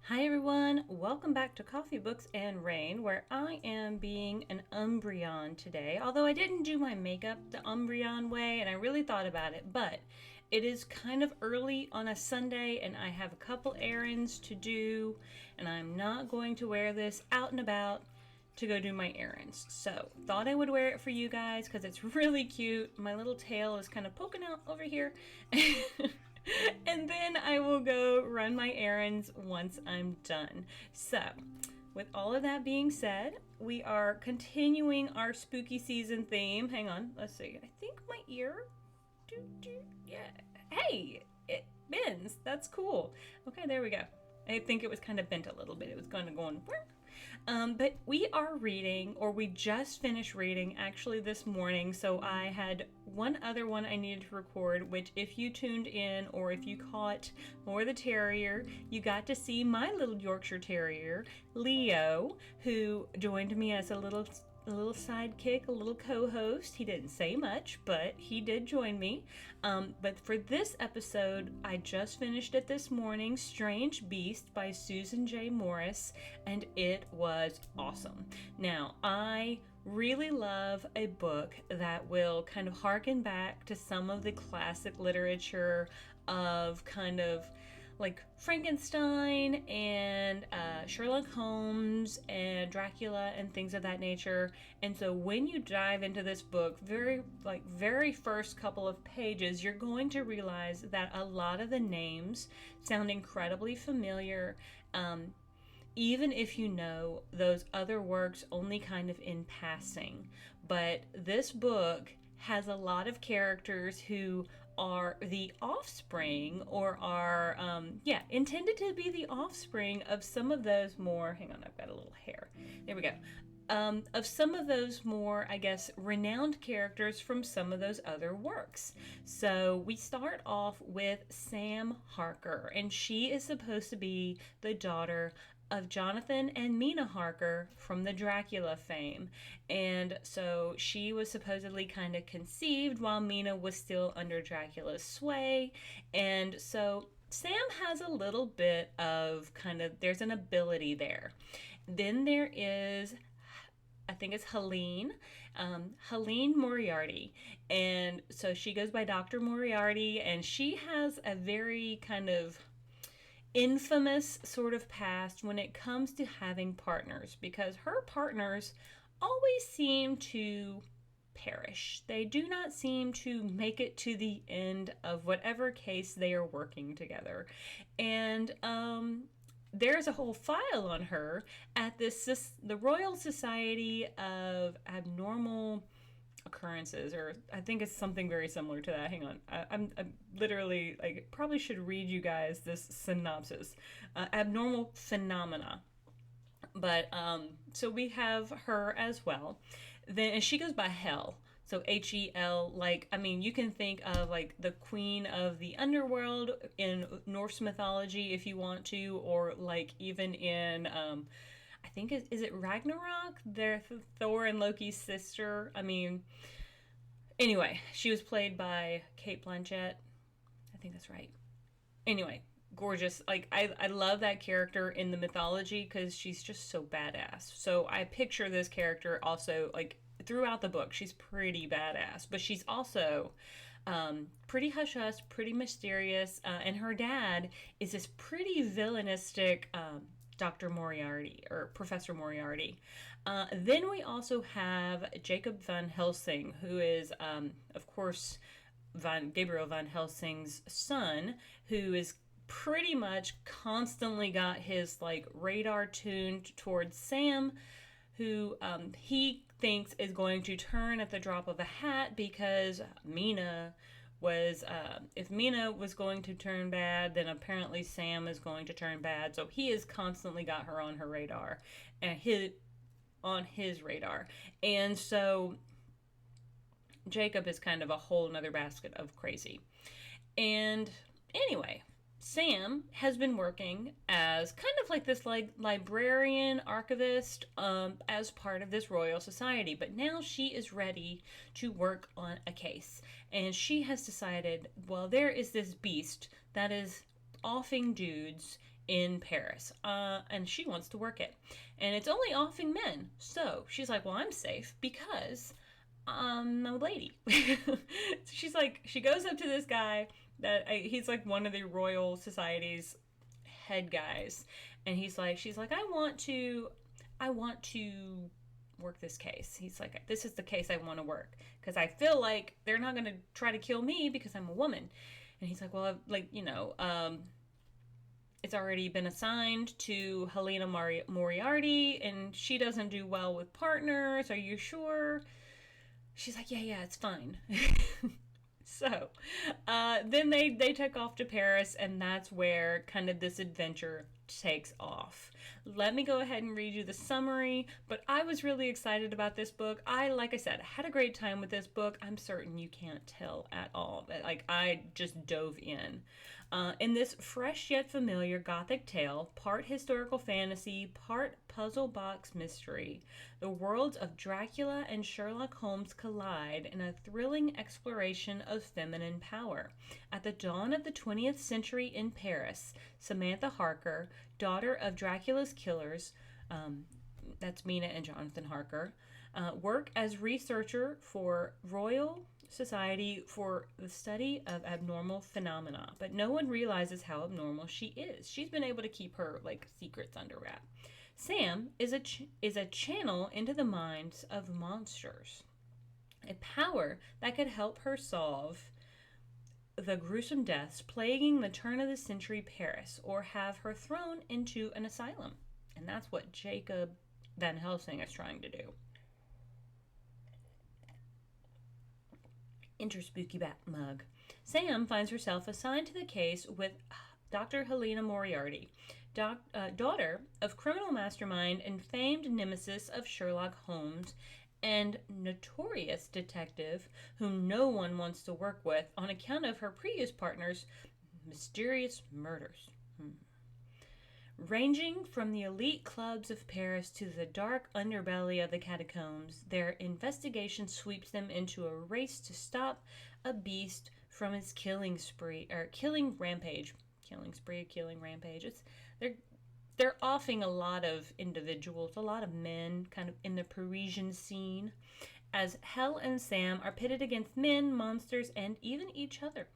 Hi everyone, welcome back to Coffee Books and Rain, where I am being an Umbreon today. Although I didn't do my makeup the Umbreon way, and I really thought about it, but it is kind of early on a Sunday, and I have a couple errands to do, and I'm not going to wear this out and about to go do my errands. So, thought I would wear it for you guys because it's really cute. My little tail is kind of poking out over here. And then I will go run my errands once I'm done. So, with all of that being said, we are continuing our spooky season theme. Hang on, let's see. I think my ear. Yeah. Hey, it bends. That's cool. Okay, there we go. I think it was kind of bent a little bit. It was kind of going. But we are reading, or we just finished reading actually this morning. So I had one other one I needed to record, which if you tuned in or if you caught More the Terrier, you got to see my little Yorkshire Terrier, Leo, who joined me as a little sidekick, a little co-host. He didn't say much, but he did join me. But for this episode, I just finished it this morning, Strange Beast by Susan J. Morris, and it was awesome. Now, I really love a book that will kind of harken back to some of the classic literature of kind of like Frankenstein and Sherlock Holmes and Dracula and things of that nature. And so when you dive into this book, very first couple of pages, you're going to realize that a lot of the names sound incredibly familiar, even if you know those other works only kind of in passing. But this book has a lot of characters who are the offspring or are intended to be the offspring of some of those more, hang on, I've got a little hair, there we go, of some of those more, I guess, renowned characters from some of those other works. So we start off with Sam Harker, and she is supposed to be the daughter of Jonathan and Mina Harker from the Dracula fame. And so she was supposedly kind of conceived while Mina was still under Dracula's sway. And so Sam has a little bit of there's an ability there. Then there is, I think it's Helene Moriarty. And so she goes by Dr. Moriarty, and she has a very kind of infamous sort of past when it comes to having partners, because her partners always seem to perish. They do not seem to make it to the end of whatever case they are working together. And there's a whole file on her at the Royal Society of Abnormal Occurrences, or I think it's something very similar to that. Hang on, I'm literally probably should read you guys this synopsis. Abnormal phenomena. But so we have her as well. Then, and she goes by Hel. So Hel, you can think of the queen of the underworld in Norse mythology if you want to, or even in I think is it Ragnarok? They're Thor and Loki's sister. Anyway, she was played by Cate Blanchett. I think that's right. Anyway, gorgeous. I love that character in the mythology because she's just so badass. So I picture this character also throughout the book. She's pretty badass, but she's also pretty hush-hush, pretty mysterious, and her dad is this pretty villainistic Dr. Moriarty, or Professor Moriarty. Then we also have Jacob Van Helsing, who is, of course, Gabriel Van Helsing's son, who is pretty much constantly got his radar tuned towards Sam, who he thinks is going to turn at the drop of a hat, because Mina was, if Mina was going to turn bad, then apparently Sam is going to turn bad. So he has constantly got her on her radar, and on his radar. And so Jacob is kind of a whole nother basket of crazy. And anyway, Sam has been working as kind of this librarian archivist as part of this Royal Society, but now she is ready to work on a case, and she has decided, well, there is this beast that is offing dudes in Paris, and she wants to work it. And it's only offing men. So she's like, well, I'm safe because I'm a lady. She's like, she goes up to this guy he's like one of the Royal Society's head guys, and she's like, I want to work this case. He's like, this is the case I want to work because I feel like they're not going to try to kill me because I'm a woman. And he's like, well, it's already been assigned to Helena Moriarty, and she doesn't do well with partners. Are you sure? She's like, yeah, it's fine. So then they took off to Paris, and that's where kind of this adventure takes off. Let me go ahead and read you the summary, but I was really excited about this book. Like I said, had a great time with this book. I'm certain you can't tell at all. Like, I just dove in. In this fresh yet familiar Gothic tale, part historical fantasy, part puzzle box mystery, the worlds of Dracula and Sherlock Holmes collide in a thrilling exploration of feminine power. At the dawn of the 20th century in Paris, Samantha Harker, daughter of Dracula's killers, that's Mina and Jonathan Harker, work as researcher for Royal Society for the study of abnormal phenomena, but no one realizes how abnormal she is. She's been able to keep her secrets under wrap. Sam is a channel into the minds of monsters, a power that could help her solve the gruesome deaths plaguing the turn of the century Paris, or have her thrown into an asylum. And that's what Jacob Van Helsing is trying to do. Enter Spooky Bat Mug. Sam finds herself assigned to the case with Dr. Helena Moriarty, daughter of criminal mastermind and famed nemesis of Sherlock Holmes, and notorious detective whom no one wants to work with on account of her previous partner's mysterious murders. Ranging from the elite clubs of Paris to the dark underbelly of the catacombs, their investigation sweeps them into a race to stop a beast from its killing rampage. They're offing a lot of individuals, a lot of men, kind of in the Parisian scene, as Hel and Sam are pitted against men, monsters, and even each other.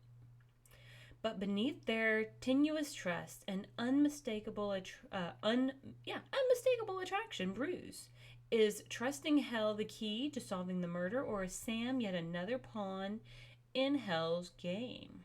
But beneath their tenuous trust and unmistakable attraction brews. Is trusting Hel the key to solving the murder, or is Sam yet another pawn in Hel's game?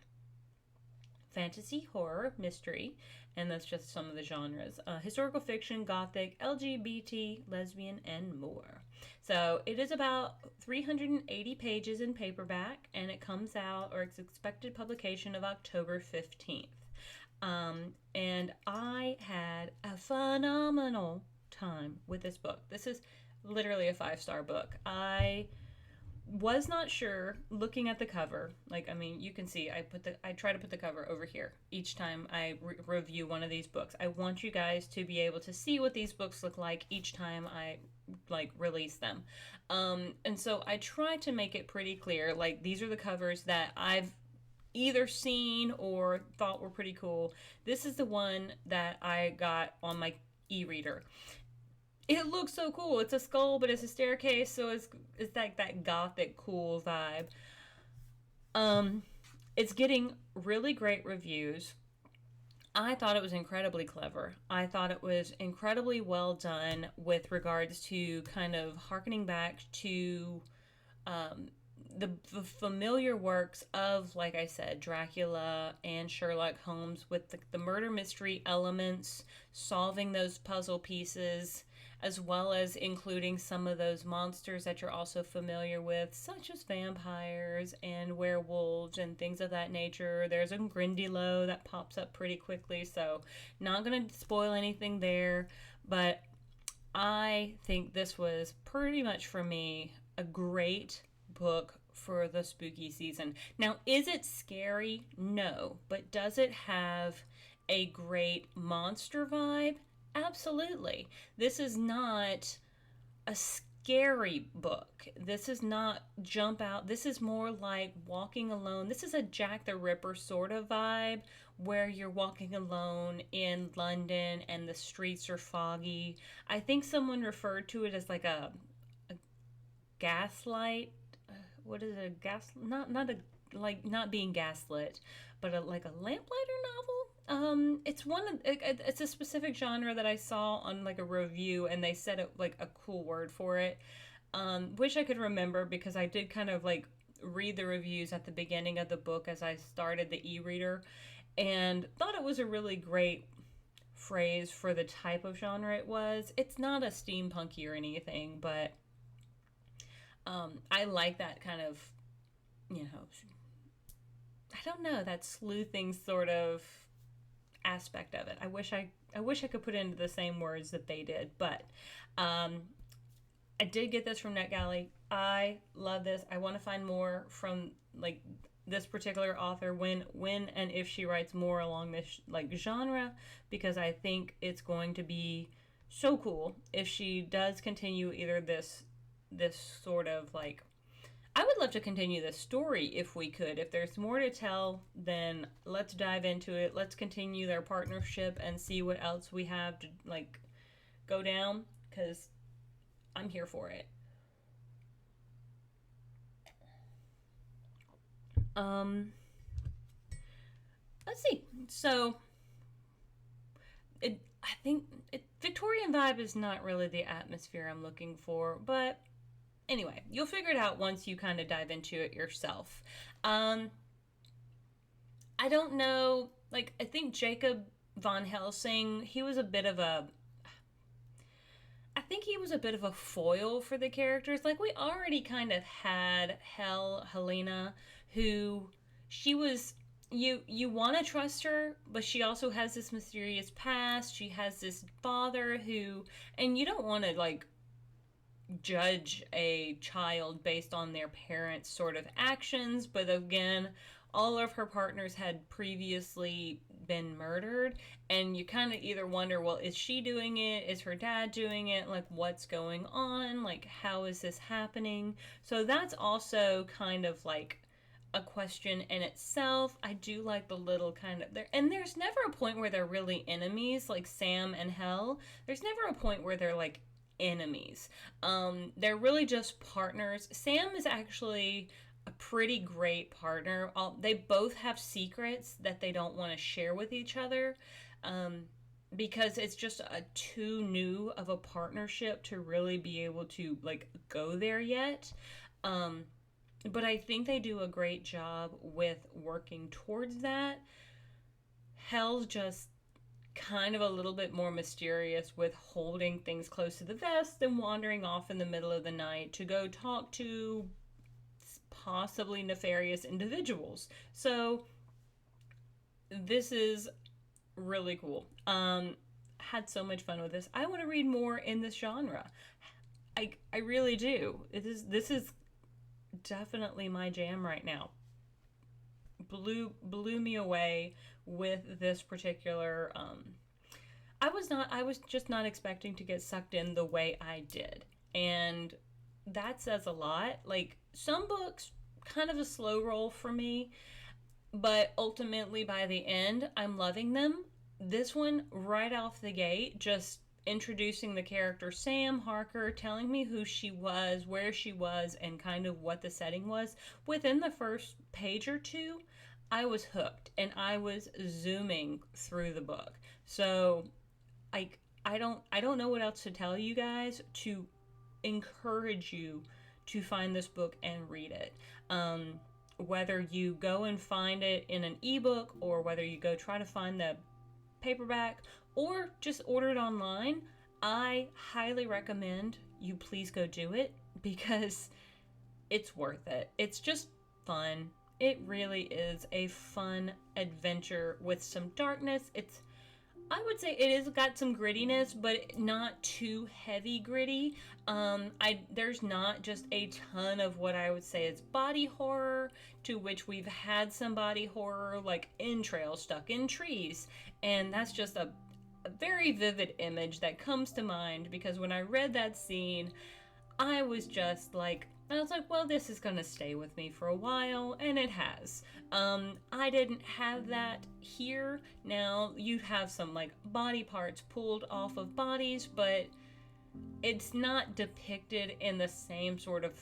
Fantasy, horror, mystery, and that's just some of the genres. Historical fiction, gothic, LGBT, lesbian, and more. So it is about 380 pages in paperback, and it comes out, or its expected publication of October 15th. And I had a phenomenal time with this book. This is literally a 5-star book. I was not sure looking at the cover. You can see I try to put the cover over here each time I review one of these books. I want you guys to be able to see what these books look like each time I release them. And so I try to make it pretty clear, these are the covers that I've either seen or thought were pretty cool. This is the one that I got on my e-reader. It looks so cool. It's a skull, but it's a staircase, so it's like that gothic cool vibe. It's getting really great reviews. I thought it was incredibly clever. I thought it was incredibly well done with regards to kind of harkening back to the familiar works of, like I said, Dracula and Sherlock Holmes, with the murder mystery elements, solving those puzzle pieces, as well as including some of those monsters that you're also familiar with, such as vampires and werewolves and things of that nature. There's a Grindylow that pops up pretty quickly, so not going to spoil anything there, but I think this was pretty much, for me, a great book for the spooky season. Now, is it scary? No. But does it have a great monster vibe? Absolutely. This is not a scary book. This is not jump out. This is more like Walking Alone. This is a Jack the Ripper sort of vibe, where you're walking alone in London and the streets are foggy. I think someone referred to it as like a gaslight. What is it? A gas? Not a like not being gaslit, but like a lamplighter novel. It's it's a specific genre that I saw on like a review, and they said it like a cool word for it. Wish I could remember because I did kind of like read the reviews at the beginning of the book as I started the e-reader, and thought it was a really great phrase for the type of genre it was. It's not a steampunky or anything, but I like that kind of, you know, I don't know, that sleuthing sort of aspect of it. I wish I could put it into the same words that they did, but um, I did get this from NetGalley. I love this. I want to find more from like this particular author when and if she writes more along this like genre, because I think it's going to be so cool if she does continue either this sort of like, I would love to continue this story if we could. If there's more to tell, then let's dive into it. Let's continue their partnership and see what else we have to like go down, because I'm here for it. Um, let's see. So, I think Victorian vibe is not really the atmosphere I'm looking for, but anyway, you'll figure it out once you kind of dive into it yourself. Um, I don't know. Like, I think Jacob von Helsing, he was a bit of a. I think he was a bit of a foil for the characters. Like, we already kind of had Helena, who she was. You want to trust her, but she also has this mysterious past. She has this father who, and you don't want to like judge a child based on their parents' sort of actions, but again, all of her partners had previously been murdered, and you kind of either wonder, well, is she doing it? Is her dad doing it? Like, what's going on? Like, how is this happening? So that's also kind of like a question in itself. I do like the little kind of there, and there's never a point where they're really enemies, like Sam and Hell. There's never a point where they're like enemies. They're really just partners. Sam is actually a pretty great partner. They both have secrets that they don't want to share with each other, um, because it's just too new of a partnership to really be able to like go there yet. Um, but I think they do a great job with working towards that. Hell's just kind of a little bit more mysterious with holding things close to the vest and wandering off in the middle of the night to go talk to possibly nefarious individuals. So this is really cool. Had so much fun with this. I want to read more in this genre. I really do. This is definitely my jam right now. Blew me away with this particular. I was just not expecting to get sucked in the way I did, and that says a lot. Like, some books, kind of a slow roll for me, but ultimately by the end, I'm loving them. This one, right off the gate, just introducing the character Sam Harker, telling me who she was, where she was, and kind of what the setting was. Within the first page or two, I was hooked, and I was zooming through the book. So, I don't know what else to tell you guys to encourage you to find this book and read it. Whether you go and find it in an ebook, or whether you go try to find the paperback, or just order it online, I highly recommend you please go do it, because it's worth it. It's just fun. It really is a fun adventure with some darkness. I would say it has got some grittiness, but not too heavy gritty. There's not just a ton of what I would say is body horror, to which we've had some body horror like entrails stuck in trees, and that's just a very vivid image that comes to mind, because when I read that scene, I was just like, And I was like, well, this is going to stay with me for a while, and it has. I didn't have that here. Now, you have some like body parts pulled off of bodies, but it's not depicted in the same sort of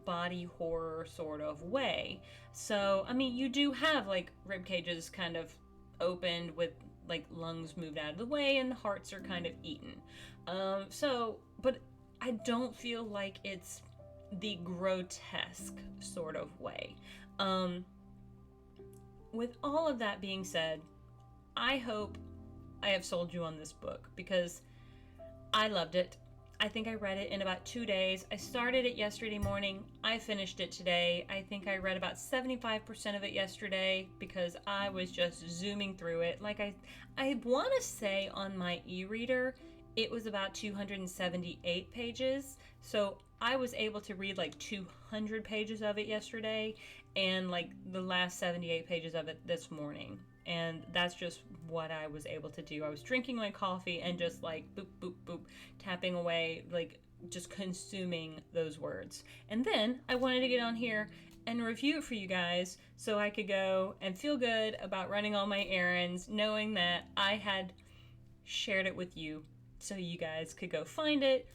body horror sort of way. So, I mean, you do have like rib cages kind of opened with like lungs moved out of the way and hearts are kind of eaten. But I don't feel like it's the grotesque sort of way. Um, with all of that being said, I hope I have sold you on this book because I loved it. I think I read it in about 2 days. I started it yesterday morning. I finished it today. I think I read about 75% of it yesterday because I was just zooming through it. Like I want to say on my e-reader, it was about 278 pages. So I was able to read like 200 pages of it yesterday and like the last 78 pages of it this morning. And that's just what I was able to do. I was drinking my coffee and just like boop, boop, boop, tapping away, like just consuming those words. And then I wanted to get on here and review it for you guys so I could go and feel good about running all my errands, knowing that I had shared it with you so you guys could go find it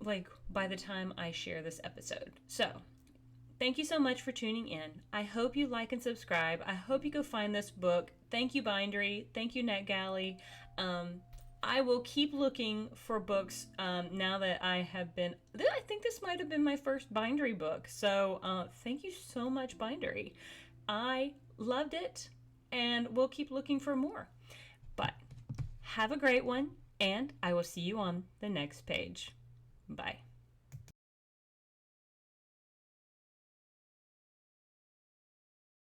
like by the time I share this episode. So thank you so much for tuning in. I hope you like and subscribe. I hope you go find this book. Thank you, Bindery. Thank you, NetGalley. I will keep looking for books now that I have been... I think this might have been my first Bindery book. So thank you so much, Bindery. I loved it, and we'll keep looking for more. But have a great one, and I will see you on the next page. Bye.